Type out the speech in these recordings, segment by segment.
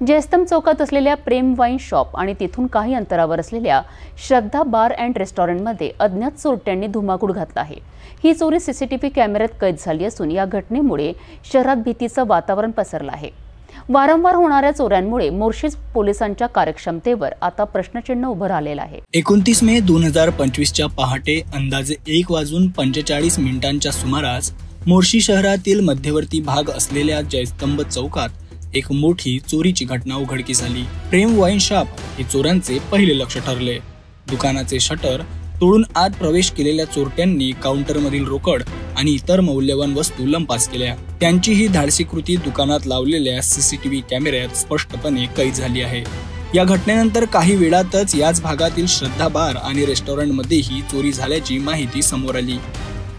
जयस्तंभ चौकात असलेल्या प्रेम wine shop आणि तिथून काही अंतरावर असलेल्या श्रद्धा बार अँड रेस्टॉरंटमध्ये अज्ञात चोरट्यांनी धुमाकूळ घातला आहे। ही चोरी सीसीटीव्ही कॅमेऱ्यात कैद झाली असून या घटनेमुळे शहरात भीतीचं वातावरण पसरलं आहे। वारंवार होणाऱ्या चोऱ्यांमुळे मोर्शी पोलिसांच्या कार्यक्षमतेवर आता प्रश्नचिन्ह उभं राहिलेलं आहे। 29 मे 2025च्या पहाटे अंदाजे 1:45 सुमारास मोर्शी शहरातील मध्यवर्ती भाग असलेल्या जयस्तंभ चौकात एक मोठी चोरीची घटना उघडकीस आली। प्रेम वाईन शॉप हे चोरांचे पहिले लक्ष ठरले। दुकानाचे शटर तोडून आत प्रवेश केलेल्या चोरट्यांनी काउंटरमधील रोकड आणि इतर मौल्यवान वस्तू लंपास केल्या। त्यांची ही धाडसी कृती दुकानात लावलेल्या सीसीटीव्ही कॅमेऱ्यात स्पष्टपणे कैद झाली आहे। या घटनेनंतर काही वेळातच याच भागातील श्रद्धा बार आणि रेस्टॉरंटमध्येही चोरी झाल्याची माहिती समोर आली।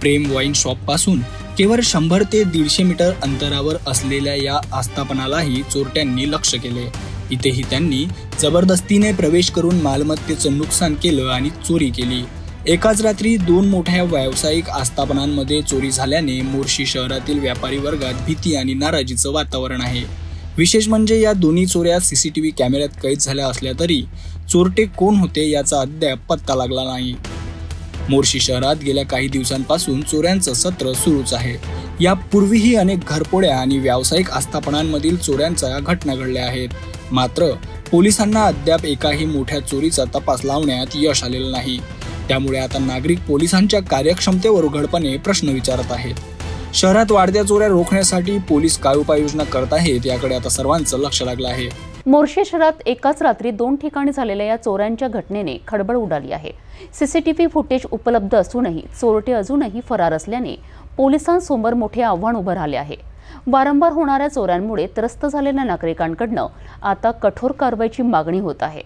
प्रेम वाईन शॉप पासून केवळ 100 ते 150 मीटर अंतरावर असलेल्या या आस्थापनालाही चोरट्यांनी लक्ष केले। इथेही त्यांनी जबरदस्तीने प्रवेश करून मालमत्तेचं नुकसान केलं आणि चोरी केली। एकाच रात्री 2 मोठ्या व्यावसायिक आस्थापनांमध्ये चोरी झाल्याने मोर्शी शहरातील व्यापारी वर्गात भीती आणि नाराजीचं वातावरण आहे। विशेष म्हणजे या दोन्ही चोऱ्या सीसीटीव्ही कॅमेऱ्यात कैद झाल्या असल्या तरी चोरटे कोण होते याचा अद्याप पत्ता लागला नाही। मोर्शी शहरात गेल्या काही दिवसांपासून चोऱ्यांचं सत्र सुरूच आहे। यापूर्वीही अनेक घरफोड्या आणि व्यावसायिक आस्थापनांमधील चोऱ्यांच्या घटना घडल्या आहेत, मात्र पोलिसांना अद्याप एकाही मोठ्या चोरीचा तपास लावण्यात यश आलेलं नाही। त्यामुळे आता नागरिक पोलिसांच्या कार्यक्षमतेवर उघडपणे प्रश्न विचारत आहेत। शहरात वाढत्या चोऱ्या रोखण्यासाठी पोलीस काय उपाययोजना करत आहेत याकडे आता सर्वांचं लक्ष लागलं आहे। मोर्शी शहरात एकाच रात्री 2 ठिकाणी झालेल्या या चोऱ्यांच्या घटनेने खळबळ उडाली आहे। सीसीटीव्ही फुटेज उपलब्ध असूनही चोरटे अजूनही फरार असल्याने पोलिसांसमोर मोठे आव्हान उभं राहिले आहे। वारंवार होणाऱ्या चोऱ्यांमुळे त्रस्त झालेल्या नागरिकांकडून आता कठोर कारवाईची मागणी होत आहे।